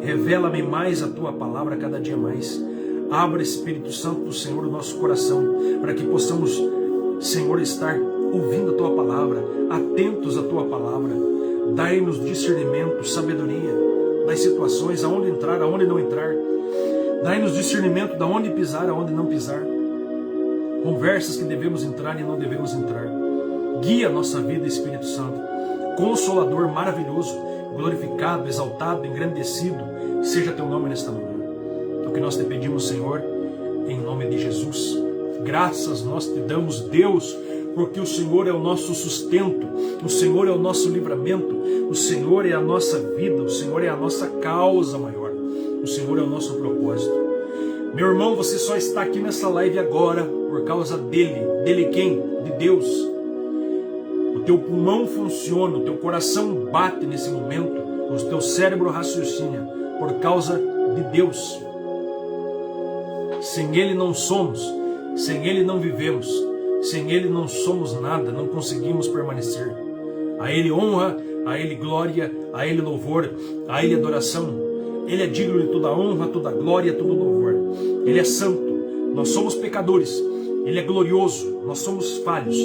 Revela-me mais a tua palavra cada dia mais. Abra, Espírito Santo do Senhor, o nosso coração, para que possamos, Senhor, estar ouvindo a tua palavra, atentos à tua palavra. Dai-nos discernimento, sabedoria das situações, aonde entrar, aonde não entrar. Dai-nos discernimento de onde pisar, aonde não pisar. Conversas que devemos entrar e não devemos entrar. Guia a nossa vida, Espírito Santo. Consolador maravilhoso, glorificado, exaltado, engrandecido, seja teu nome nesta manhã. É o que nós te pedimos, Senhor, em nome de Jesus. Graças nós te damos, Deus, porque o Senhor é o nosso sustento, o Senhor é o nosso livramento, o Senhor é a nossa vida, o Senhor é a nossa causa maior, o Senhor é o nosso propósito. Meu irmão, você só está aqui nessa live agora por causa dele. Dele quem? De Deus. O teu pulmão funciona, o teu coração bate nesse momento, o teu cérebro raciocina por causa de Deus. Sem Ele não somos, sem Ele não vivemos, sem Ele não somos nada, não conseguimos permanecer. A Ele honra, a Ele glória, a Ele louvor, a Ele adoração. Ele é digno de toda honra, toda glória, todo louvor. Ele é santo, nós somos pecadores. Ele é glorioso, nós somos falhos.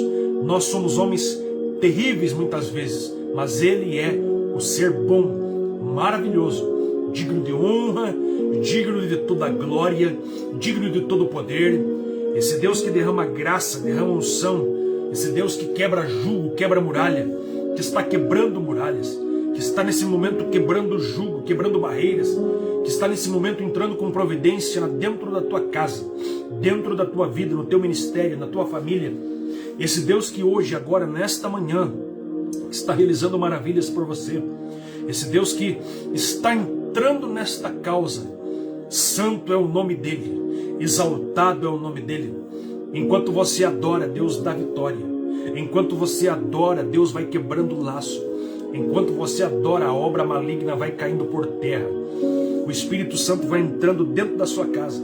Nós somos homens terríveis muitas vezes, mas Ele é o ser bom, maravilhoso, digno de honra, digno de toda glória, digno de todo poder. Esse Deus que derrama graça, derrama unção, esse Deus que quebra jugo, quebra muralha, que está quebrando muralhas, que está nesse momento quebrando jugo, quebrando barreiras, que está nesse momento entrando com providência dentro da tua casa, dentro da tua vida, no teu ministério, na tua família. Esse Deus que hoje, agora, nesta manhã, está realizando maravilhas por você. Esse Deus que está entrando nesta causa. Santo é o nome dele, exaltado é o nome dele. Enquanto você adora, Deus dá vitória. Enquanto você adora, Deus vai quebrando o laço. Enquanto você adora, a obra maligna vai caindo por terra. O Espírito Santo vai entrando dentro da sua casa.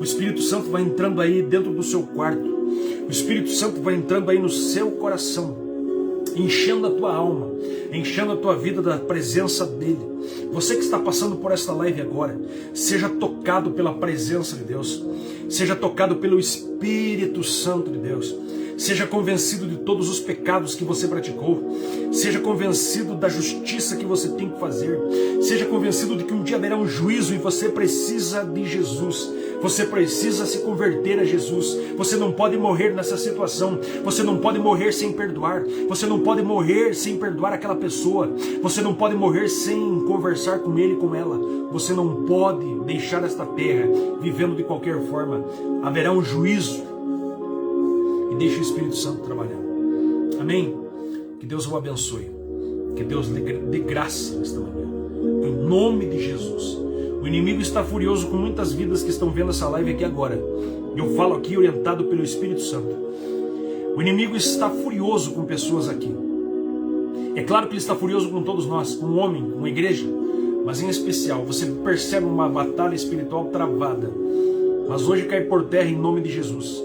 O Espírito Santo vai entrando aí dentro do seu quarto. O Espírito Santo vai entrando aí no seu coração, enchendo a tua alma, enchendo a tua vida da presença dele. Você que está passando por esta live agora, seja tocado pela presença de Deus, seja tocado pelo Espírito Santo de Deus, Seja convencido de todos os pecados que você praticou. Seja convencido da justiça que você tem que fazer. Seja convencido de que um dia haverá um juízo e você precisa de Jesus. Você precisa se converter a Jesus. Você não pode morrer nessa situação. Você não pode morrer sem perdoar. Você não pode morrer sem perdoar aquela pessoa. Você não pode morrer sem conversar com ele e com ela. Você não pode deixar esta terra vivendo de qualquer forma. Haverá um juízo. E deixe o Espírito Santo trabalhar. Amém? Que Deus o abençoe. Que Deus lhe dê graça nesta manhã. Em nome de Jesus. O inimigo está furioso com muitas vidas que estão vendo essa live aqui agora. Eu falo aqui orientado pelo Espírito Santo. O inimigo está furioso com pessoas aqui. É claro que ele está furioso com todos nós, com o homem, com a igreja. Mas em especial, você percebe uma batalha espiritual travada. Mas hoje cai por terra em nome de Jesus.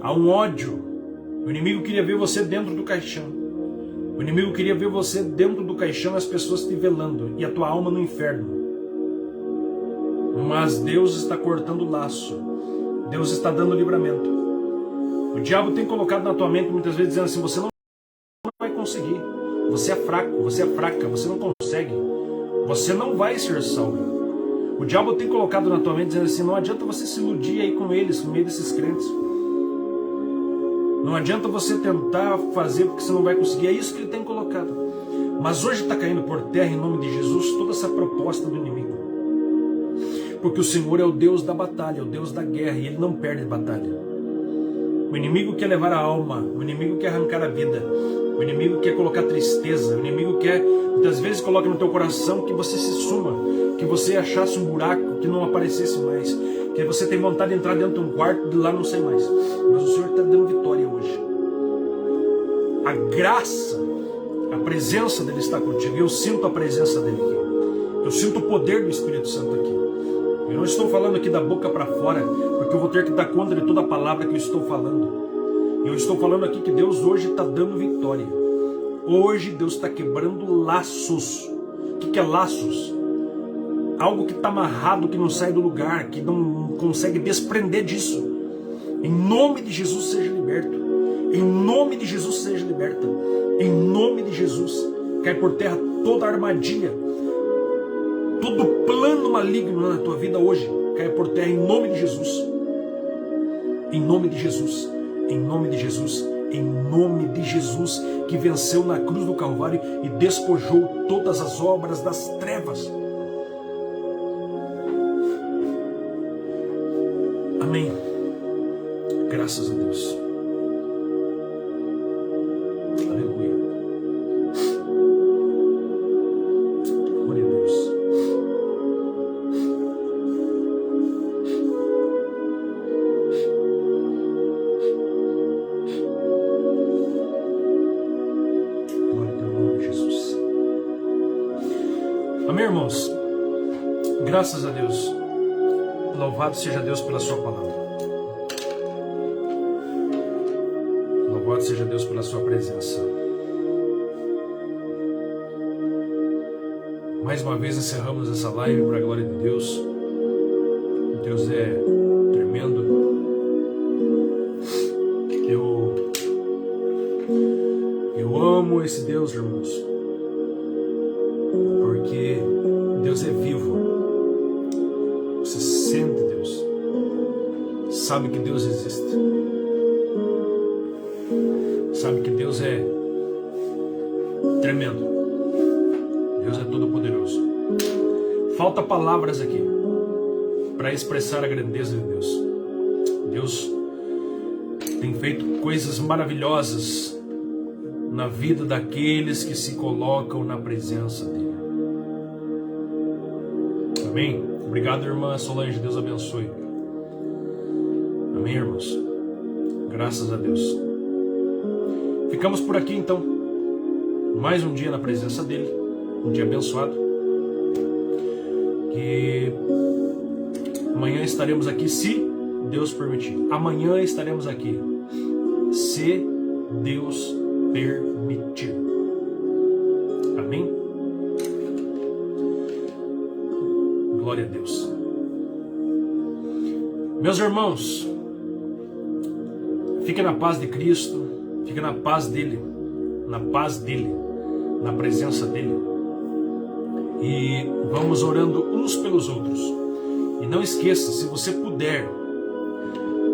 Há um ódio. O inimigo queria ver você dentro do caixão. O inimigo queria ver você dentro do caixão, as pessoas te velando e a tua alma no inferno. Mas Deus está cortando o laço. Deus está dando livramento. O diabo tem colocado na tua mente muitas vezes dizendo assim: você não vai conseguir. Você é fraco, você é fraca, você não consegue. Você não vai ser salvo. O diabo tem colocado na tua mente dizendo assim: não adianta você se iludir aí com eles, no meio desses crentes. Não adianta você tentar fazer porque você não vai conseguir. É isso que ele tem colocado. Mas hoje está caindo por terra em nome de Jesus toda essa proposta do inimigo. Porque o Senhor é o Deus da batalha, é o Deus da guerra, e Ele não perde batalha. O inimigo quer levar a alma, o inimigo quer arrancar a vida, o inimigo quer colocar tristeza, o inimigo quer, muitas vezes, coloca no teu coração que você se suma, que você achasse um buraco, que não aparecesse mais, que você tem vontade de entrar dentro de um quarto e de lá não sai mais. Mas o Senhor está dando vitória hoje. A graça, a presença dele está contigo. Eu sinto a presença dele aqui. Eu sinto o poder do Espírito Santo aqui. Eu não estou falando aqui da boca para fora, porque eu vou ter que dar conta de toda a palavra que eu estou falando. Eu estou falando aqui que Deus hoje está dando vitória. Hoje Deus está quebrando laços. O que é laços? Algo que está amarrado, que não sai do lugar, que não consegue desprender disso. Em nome de Jesus seja liberto. Em nome de Jesus seja liberta. Em nome de Jesus. Cai por terra toda armadilha, todo plano maligno na tua vida hoje. Cai por terra em nome de Jesus. Em nome de Jesus. Em nome de Jesus. Em nome de Jesus, que venceu na cruz do Calvário e despojou todas as obras das trevas. Amém. Graças a Deus. Aleluia. Glória a Deus. Glória ao nome de Jesus. Amém, irmãos? Graças a Deus. Louvado seja Deus pela sua palavra. Louvado seja Deus pela sua presença. Mais uma vez encerramos essa live para a glória de Deus. Deus é tremendo. Eu amo esse Deus, irmãos, porque Deus é vivo. Você sente Deus, sabe que Deus existe, sabe que Deus é tremendo, Deus é todo poderoso. Falta palavras aqui para expressar a grandeza de Deus. Deus tem feito coisas maravilhosas na vida daqueles que se colocam na presença dele. Amém? Obrigado, irmã Solange. Deus abençoe. Amém, irmãos? Graças a Deus. Ficamos por aqui, então. Mais um dia na presença dele. Um dia abençoado. Que amanhã estaremos aqui, se Deus permitir. Amanhã estaremos aqui, se Deus permitir. Amém? Glória a Deus. Meus irmãos, Fique na paz de Cristo, fique na paz dele, na presença dele. E vamos orando uns pelos outros. E não esqueça, se você puder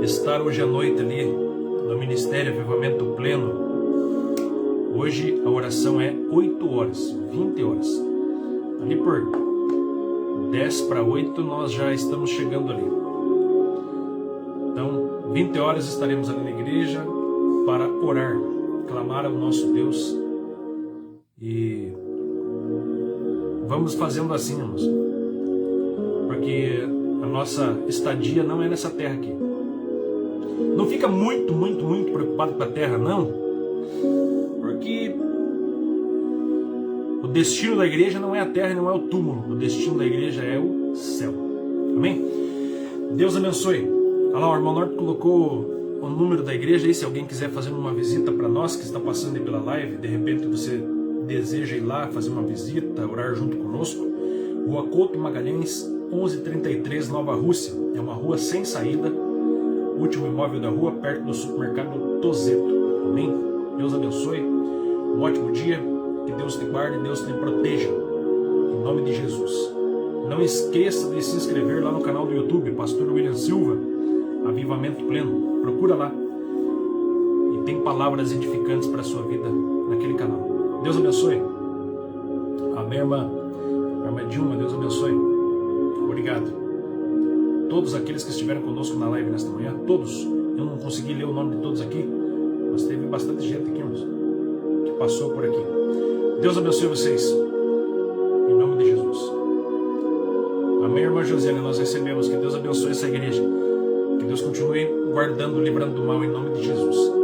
estar hoje à noite ali no Ministério Avivamento Pleno, hoje a oração é 8 horas, 20 horas. Ali por 10 para 8 nós já estamos chegando ali. Então, 20 horas estaremos ali na igreja para orar, clamar ao nosso Deus. E vamos fazendo assim, irmãos, porque a nossa estadia não é nessa terra aqui. Não fica muito preocupado com a terra, não, porque o destino da igreja não é a terra, não é o túmulo. O destino da igreja é o céu. Amém? Deus abençoe. Olha lá, o irmão Norte colocou o número da igreja aí, se alguém quiser fazer uma visita para nós que está passando aí pela live, de repente você deseja ir lá fazer uma visita, orar junto conosco. Rua Couto Magalhães, 1133, Nova Rússia. É uma rua sem saída, último imóvel da rua, perto do supermercado Tozeto. Amém? Deus abençoe. Um ótimo dia. Que Deus te guarde, Deus te proteja. Em nome de Jesus. Não esqueça de se inscrever lá no canal do YouTube, Pastor William Silva, Avivamento Pleno. Procura lá. E tem palavras edificantes para a sua vida naquele canal. Deus abençoe. Amém, irmã. Irmã Dilma, Deus abençoe. Obrigado. Todos aqueles que estiveram conosco na live nesta manhã, todos. Eu não consegui ler o nome de todos aqui, mas teve bastante gente aqui, irmãos, que passou por aqui. Deus abençoe vocês. Em nome de Jesus. Amém, irmã Josiane. Nós recebemos. Que Deus abençoe essa igreja. Que Deus continue guardando, livrando do mal em nome de Jesus.